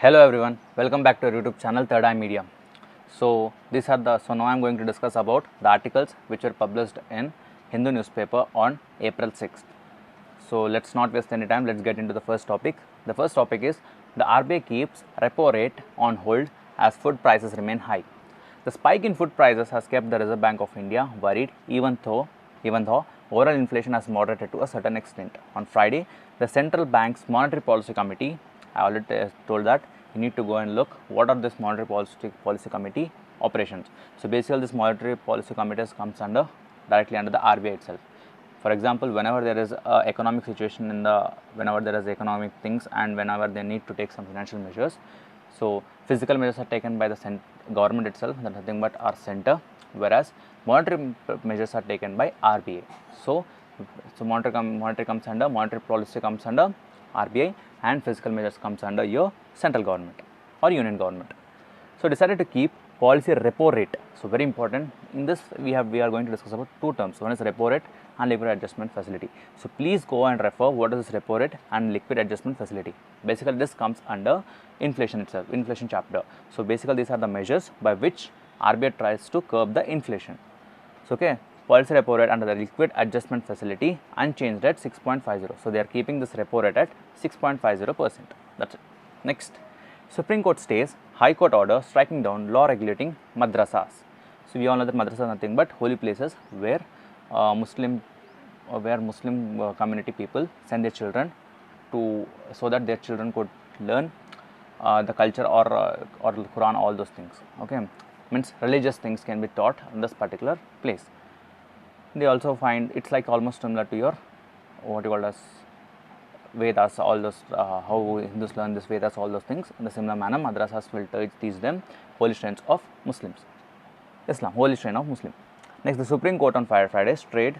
Hello everyone, welcome back to our YouTube channel Third Eye Media. So now I am going to discuss about the articles which were published in Hindu newspaper on April 6th. So let's not waste any time, let's get into the first topic. The first topic is the RBI keeps repo rate on hold as food prices remain high. The spike in food prices has kept the Reserve Bank of India worried even though overall inflation has moderated to a certain extent. On Friday, the central bank's monetary policy committee, I already told that you need to go and look what are this monetary policy committee operations. So basically this monetary policy committee comes directly under the RBI itself. For example, whenever there is a economic situation whenever there is economic things and whenever they need to take some financial measures, so physical measures are taken by the government itself, that nothing but our center, whereas monetary measures are taken by RBI. So monetary comes under, monetary policy comes under RBI, and physical measures comes under your central government or union government. So decided to keep policy repo rate. So very important. In this we are going to discuss about two terms. One is repo rate and liquid adjustment facility. So please go and refer what is this repo rate and liquid adjustment facility. Basically this comes under inflation itself, inflation chapter. So basically these are the measures by which RBI tries to curb the inflation. So okay, policy repo rate under the liquid adjustment facility unchanged at 6.50. So they are keeping this repo rate at 6.50%. That's it. Next, Supreme Court stays High Court order striking down law regulating madrasas. So we all know that madrasas are nothing but holy places where Muslim community people send their children to, so that their children could learn the culture or the Quran, all those things. Okay, means religious things can be taught in this particular place. They also find it's like almost similar to your what you call as Vedas, all those how Hindus learn this Vedas, all those things. In the similar manner, madrasas will teach them holy shrines of Muslims, Islam, holy shrine of Muslim. Next, the Supreme Court on Friday stayed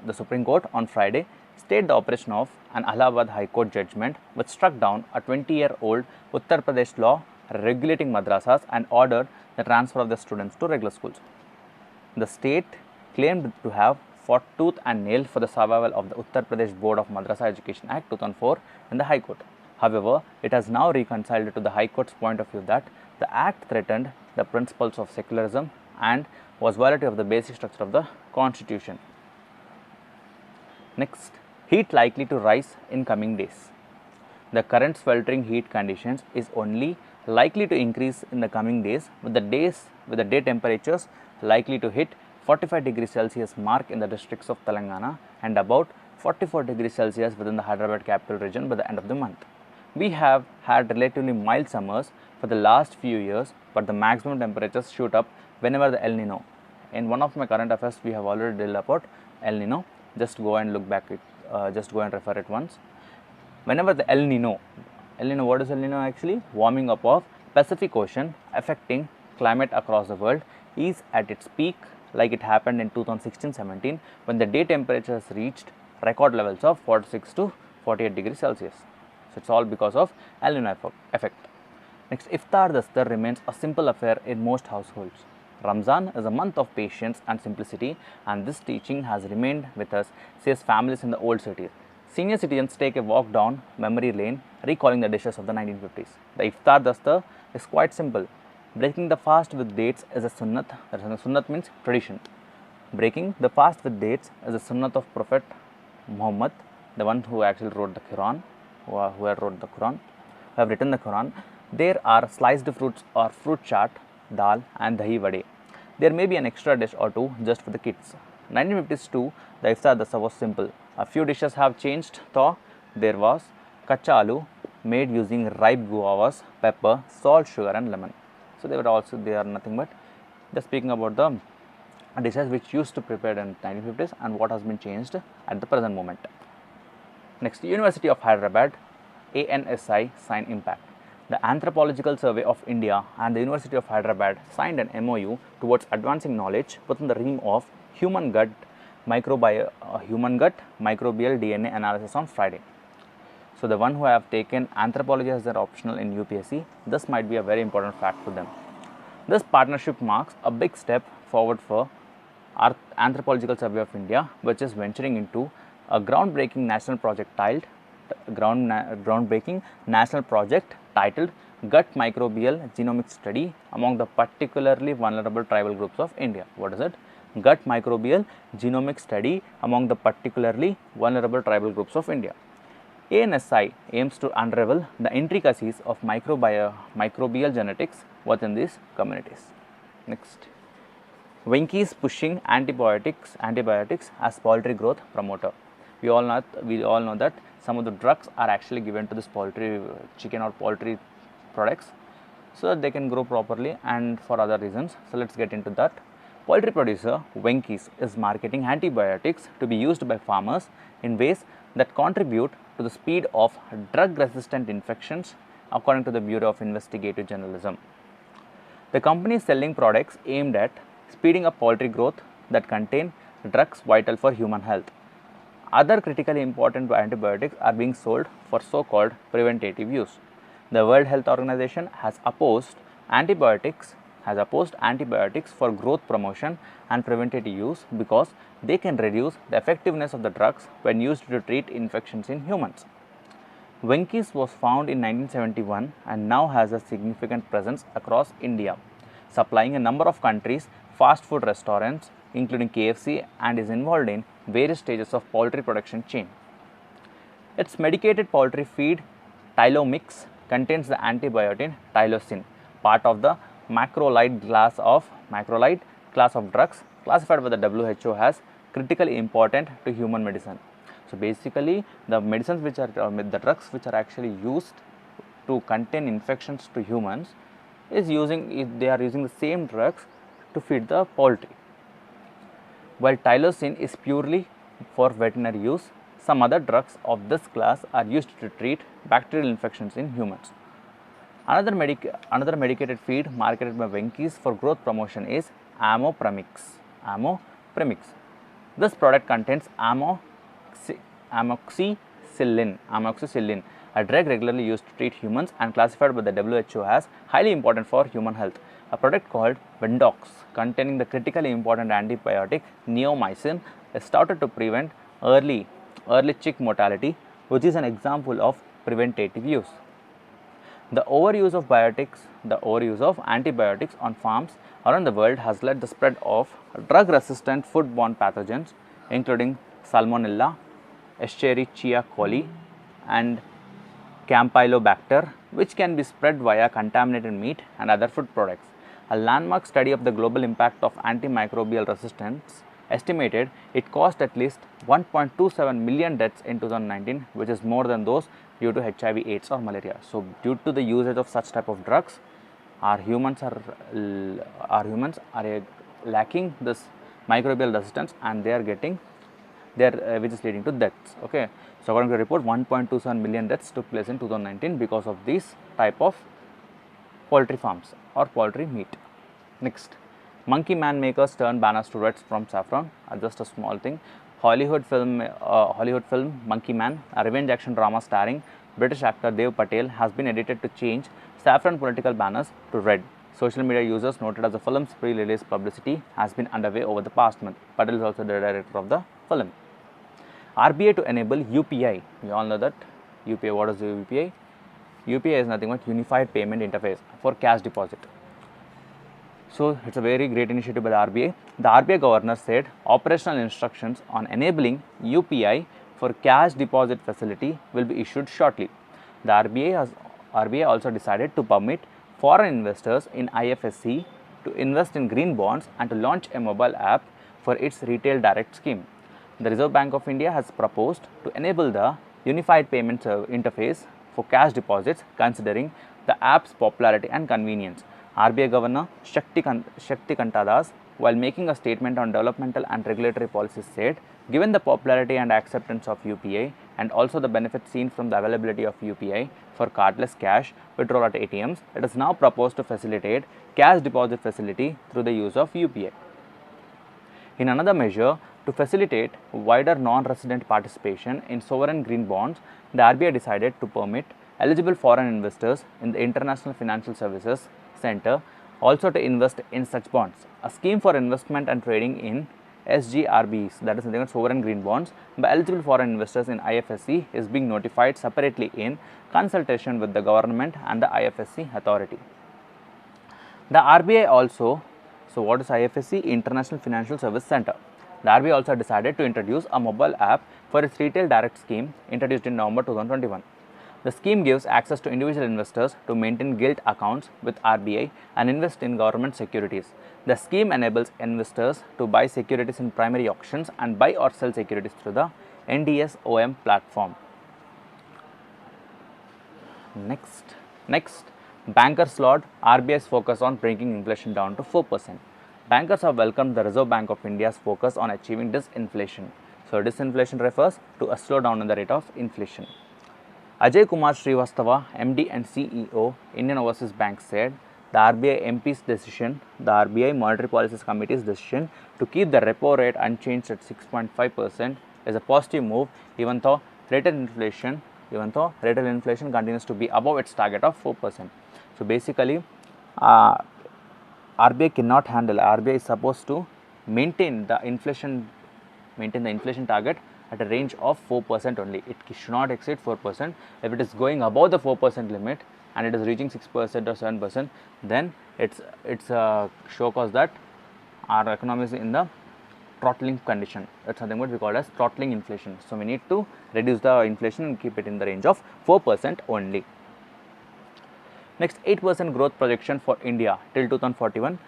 the operation of an Allahabad High Court judgment which struck down a 20-year-old Uttar Pradesh law regulating madrasas and ordered the transfer of the students to regular schools. The state claimed to have fought tooth and nail for the survival of the Uttar Pradesh Board of Madrasa Education Act 2004 in the High Court. However, it has now reconciled to the High Court's point of view that the Act threatened the principles of secularism and was violative of the basic structure of the Constitution. Next, heat likely to rise in coming days. The current sweltering heat conditions is only likely to increase in the coming days, with the day temperatures likely to hit 45 degrees Celsius mark in the districts of Telangana and about 44 degrees Celsius within the Hyderabad capital region by the end of the month. We have had relatively mild summers for the last few years, but the maximum temperatures shoot up whenever the El Nino. In one of my current affairs, we have already dealt about El Nino. Just go and look back just go and refer it once. Whenever the El Nino, what is El Nino actually? Warming up of Pacific Ocean affecting climate across the world is at its peak, like it happened in 2016-17 when the day temperatures reached record levels of 46 to 48 degrees Celsius. So it's all because of El Nino effect. Next, Iftar Dastar remains a simple affair in most households. Ramzan is a month of patience and simplicity, and this teaching has remained with us, says families in the old cities. Senior citizens take a walk down memory lane, recalling the dishes of the 1950s. The Iftar Dastar is quite simple. Breaking the fast with dates is a sunnat. Sunnat means tradition. Breaking the fast with dates is a sunnat of Prophet Muhammad, the one who actually wrote the Quran, who have written the Quran. There are sliced fruits or fruit chaat, dal and dahi vade. There may be an extra dish or two just for the kids. 1950s too, the Iftar Dastar was simple. A few dishes have changed though. There was kacha aloo made using ripe guavas, pepper, salt, sugar and lemon. So they are nothing but just speaking about the dishes which used to prepare in 1950s and what has been changed at the present moment. Next, University of Hyderabad, ANSI sign impact. The Anthropological Survey of India and the University of Hyderabad signed an MOU towards advancing knowledge within the realm of human gut microbial DNA analysis on Friday. So the one who have taken anthropology as their optional in UPSC, this might be a very important fact for them. This partnership marks a big step forward for our Anthropological Survey of India, which is venturing into a groundbreaking national project titled gut microbial genomic study among the particularly vulnerable tribal groups of India. What is it? Gut microbial genomic study among the particularly vulnerable tribal groups of India. ANSI aims to unravel the intricacies of microbial genetics within these communities. Next, Venki is pushing antibiotics as poultry growth promoter. We all know that some of the drugs are actually given to this poultry, chicken or poultry products, so that they can grow properly and for other reasons. So let's get into that. Poultry producer Venky's is marketing antibiotics to be used by farmers in ways that contribute to the speed of drug-resistant infections, according to the Bureau of Investigative Journalism. The company is selling products aimed at speeding up poultry growth that contain drugs vital for human health. Other critically important antibiotics are being sold for so-called preventative use. The World Health Organization has opposed antibiotics for growth promotion and preventative use because they can reduce the effectiveness of the drugs when used to treat infections in humans. Venky's was found in 1971 and now has a significant presence across India, supplying a number of countries' fast food restaurants, including KFC, and is involved in various stages of poultry production chain. Its medicated poultry feed Tylomix contains the antibiotic tylosin, part of the macrolide class of drugs classified by the WHO as critically important to human medicine. So basically, the medicines which are the drugs which are actually used to contain infections to humans they are using the same drugs to feed the poultry. While tylosin is purely for veterinary use, some other drugs of this class are used to treat bacterial infections in humans. Another medicated feed marketed by Venky's for growth promotion is Amopremix. This product contains amoxicillin, a drug regularly used to treat humans and classified by the WHO as highly important for human health. A product called Vendox, containing the critically important antibiotic neomycin, is started to prevent early chick mortality, which is an example of preventative use. The overuse of antibiotics on farms around the world has led the spread of drug-resistant foodborne pathogens, including Salmonella, Escherichia coli, and Campylobacter, which can be spread via contaminated meat and other food products. A landmark study of the global impact of antimicrobial resistance estimated it caused at least 1.27 million deaths in 2019, which is more than those due to HIV/AIDS or malaria. So, due to the usage of such type of drugs, our humans are lacking this microbial resistance, and which is leading to deaths. Okay, so according to the report, 1.27 million deaths took place in 2019 because of this type of poultry farms or poultry meat. Next, monkey man makers turn banners to reds from saffron. Just a small thing. Hollywood film Monkey Man, a revenge action drama starring British actor Dev Patel, has been edited to change saffron political banners to red. Social media users noted as the film's pre-release publicity has been underway over the past month. Patel is also the director of the film. RBI to enable UPI. We all know that UPI. What is the UPI? UPI is nothing but Unified Payment Interface for cash deposit. So, it's a very great initiative by the RBI. The RBI governor said operational instructions on enabling UPI for cash deposit facility will be issued shortly. The RBI also decided to permit foreign investors in IFSC to invest in green bonds and to launch a mobile app for its retail direct scheme. The Reserve Bank of India has proposed to enable the Unified Payment Interface for cash deposits, considering the app's popularity and convenience. RBI Governor Shakti Kanta Das, while making a statement on developmental and regulatory policies, said, given the popularity and acceptance of UPI and also the benefits seen from the availability of UPI for cardless cash withdrawal at ATMs, it is now proposed to facilitate cash deposit facility through the use of UPI. In another measure, to facilitate wider non-resident participation in sovereign green bonds, the RBI decided to permit eligible foreign investors in the International Financial Services Center also to invest in such bonds. A scheme for investment and trading in SGRBs, that is nothing but sovereign green bonds, by eligible foreign investors in IFSC is being notified separately in consultation with the government and the IFSC authority. The RBI also, so what is IFSC? International Financial Service Center. The RBI also decided to introduce a mobile app for its retail direct scheme introduced in November 2021. The scheme gives access to individual investors to maintain gilt accounts with RBI and invest in government securities. The scheme enables investors to buy securities in primary auctions and buy or sell securities through the NDSOM platform. Next, bankers laud RBI's focus on bringing inflation down to 4%. Bankers have welcomed the Reserve Bank of India's focus on achieving disinflation. So, disinflation refers to a slowdown in the rate of inflation. Ajay Kumar Srivastava, MD and CEO, Indian Overseas Bank said the RBI MP's decision, the RBI Monetary Policies Committee's decision to keep the repo rate unchanged at 6.5% is a positive move even though retail inflation continues to be above its target of 4%. So, basically RBI cannot handle, RBI is supposed to maintain the inflation target at a range of 4% only. It should not exceed 4%. If it is going above the 4% limit and it is reaching 6% or 7%, then it's a show cause that our economy is in the throttling condition. That's something what we call as throttling inflation. So, we need to reduce the inflation and keep it in the range of 4% only. Next, 8% growth projection for India till 2041,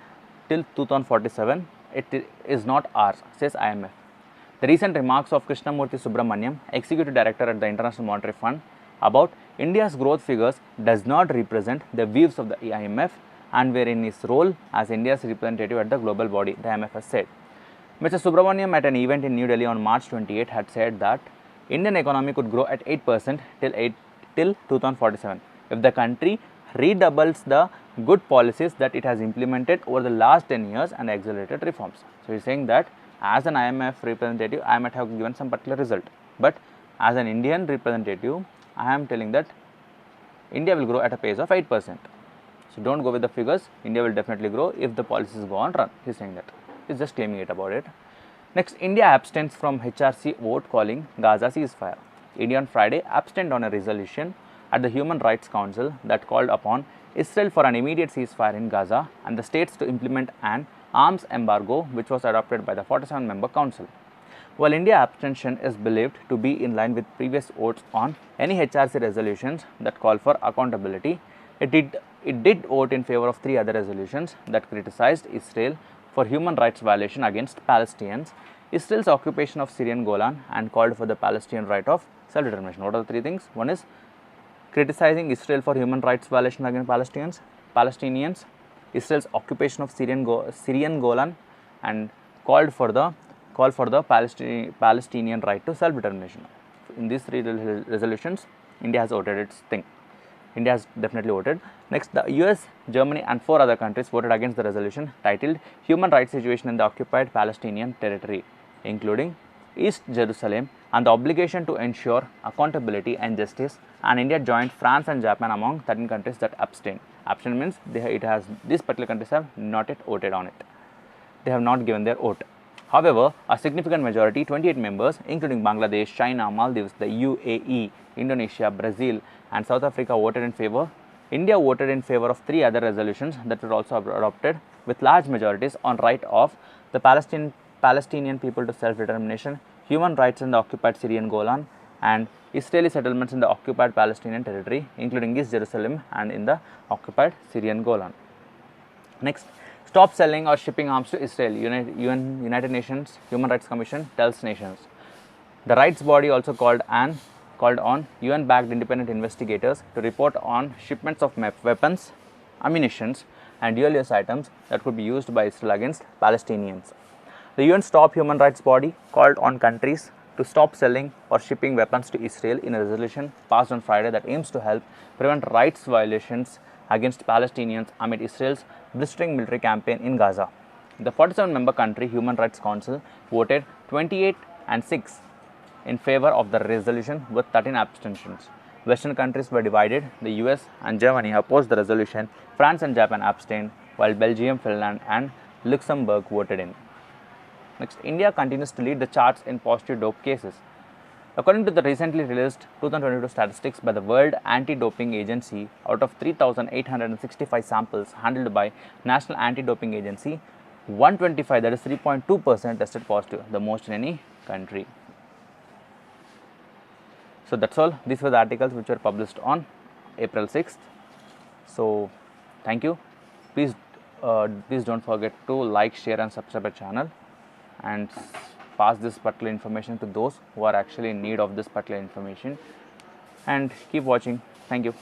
till 2047, it is not ours, says IMF. The recent remarks of Krishnamurthy Subramaniam, Executive Director at the International Monetary Fund, about India's growth figures does not represent the views of the IMF and were in his role as India's representative at the global body, the IMF has said. Mr. Subramaniam at an event in New Delhi on March 28 had said that Indian economy could grow at 8% till 2047 if the country redoubles the good policies that it has implemented over the last 10 years and accelerated reforms. So, he is saying that as an IMF representative, I might have given some particular result, but as an Indian representative, I am telling that India will grow at a pace of 8%. So, don't go with the figures, India will definitely grow if the policies go on run. He is saying that. He is just claiming it about it. Next, India abstains from HRC vote calling Gaza ceasefire. India on Friday abstained on a resolution at the Human Rights Council that called upon Israel for an immediate ceasefire in Gaza and the states to implement an arms embargo which was adopted by the 47-member council. While India's abstention is believed to be in line with previous votes on any HRC resolutions that call for accountability, it did vote in favor of 3 other resolutions that criticized Israel for human rights violation against Palestinians, Israel's occupation of Syrian Golan, and called for the Palestinian right of self-determination. What are the 3 things? One is criticizing Israel for human rights violation against Palestinians, Israel's occupation of Syrian Golan, and called for the Palestinian right to self-determination. In these 3 resolutions, India has voted its thing. India has definitely voted. Next, the US, Germany and 4 other countries voted against the resolution titled Human Rights Situation in the Occupied Palestinian Territory, including East Jerusalem and the obligation to ensure accountability and justice, and India joined France and Japan among 13 countries that abstained. Abstain means these particular countries have not yet voted on it. They have not given their vote. However, a significant majority, 28 members, including Bangladesh, China, Maldives, the UAE, Indonesia, Brazil, and South Africa, voted in favor. India voted in favor of 3 other resolutions that were also adopted with large majorities on right of the Palestinian people to self-determination, human rights in the occupied Syrian Golan, and Israeli settlements in the occupied Palestinian territory, including East Jerusalem and in the occupied Syrian Golan. Next, stop selling or shipping arms to Israel. United Nations Human Rights Commission tells nations. The rights body also called on UN-backed independent investigators to report on shipments of weapons, ammunition, and dual-use items that could be used by Israel against Palestinians. The UN Stop Human Rights Body called on countries to stop selling or shipping weapons to Israel in a resolution passed on Friday that aims to help prevent rights violations against Palestinians amid Israel's blistering military campaign in Gaza. The 47-member country Human Rights Council voted 28-6 in favor of the resolution with 13 abstentions. Western countries were divided. The US and Germany opposed the resolution. France and Japan abstained, while Belgium, Finland, and Luxembourg voted in. Next, India continues to lead the charts in positive dope cases. According to the recently released 2022 statistics by the World Anti-Doping Agency, out of 3,865 samples handled by National Anti-Doping Agency, 125, that is 3.2%, tested positive, the most in any country. So that's all. These were the articles which were published on April 6th. So thank you. Please don't forget to like, share and subscribe our channel, and pass this particular information to those who are actually in need of this particular information, and keep watching. Thank you.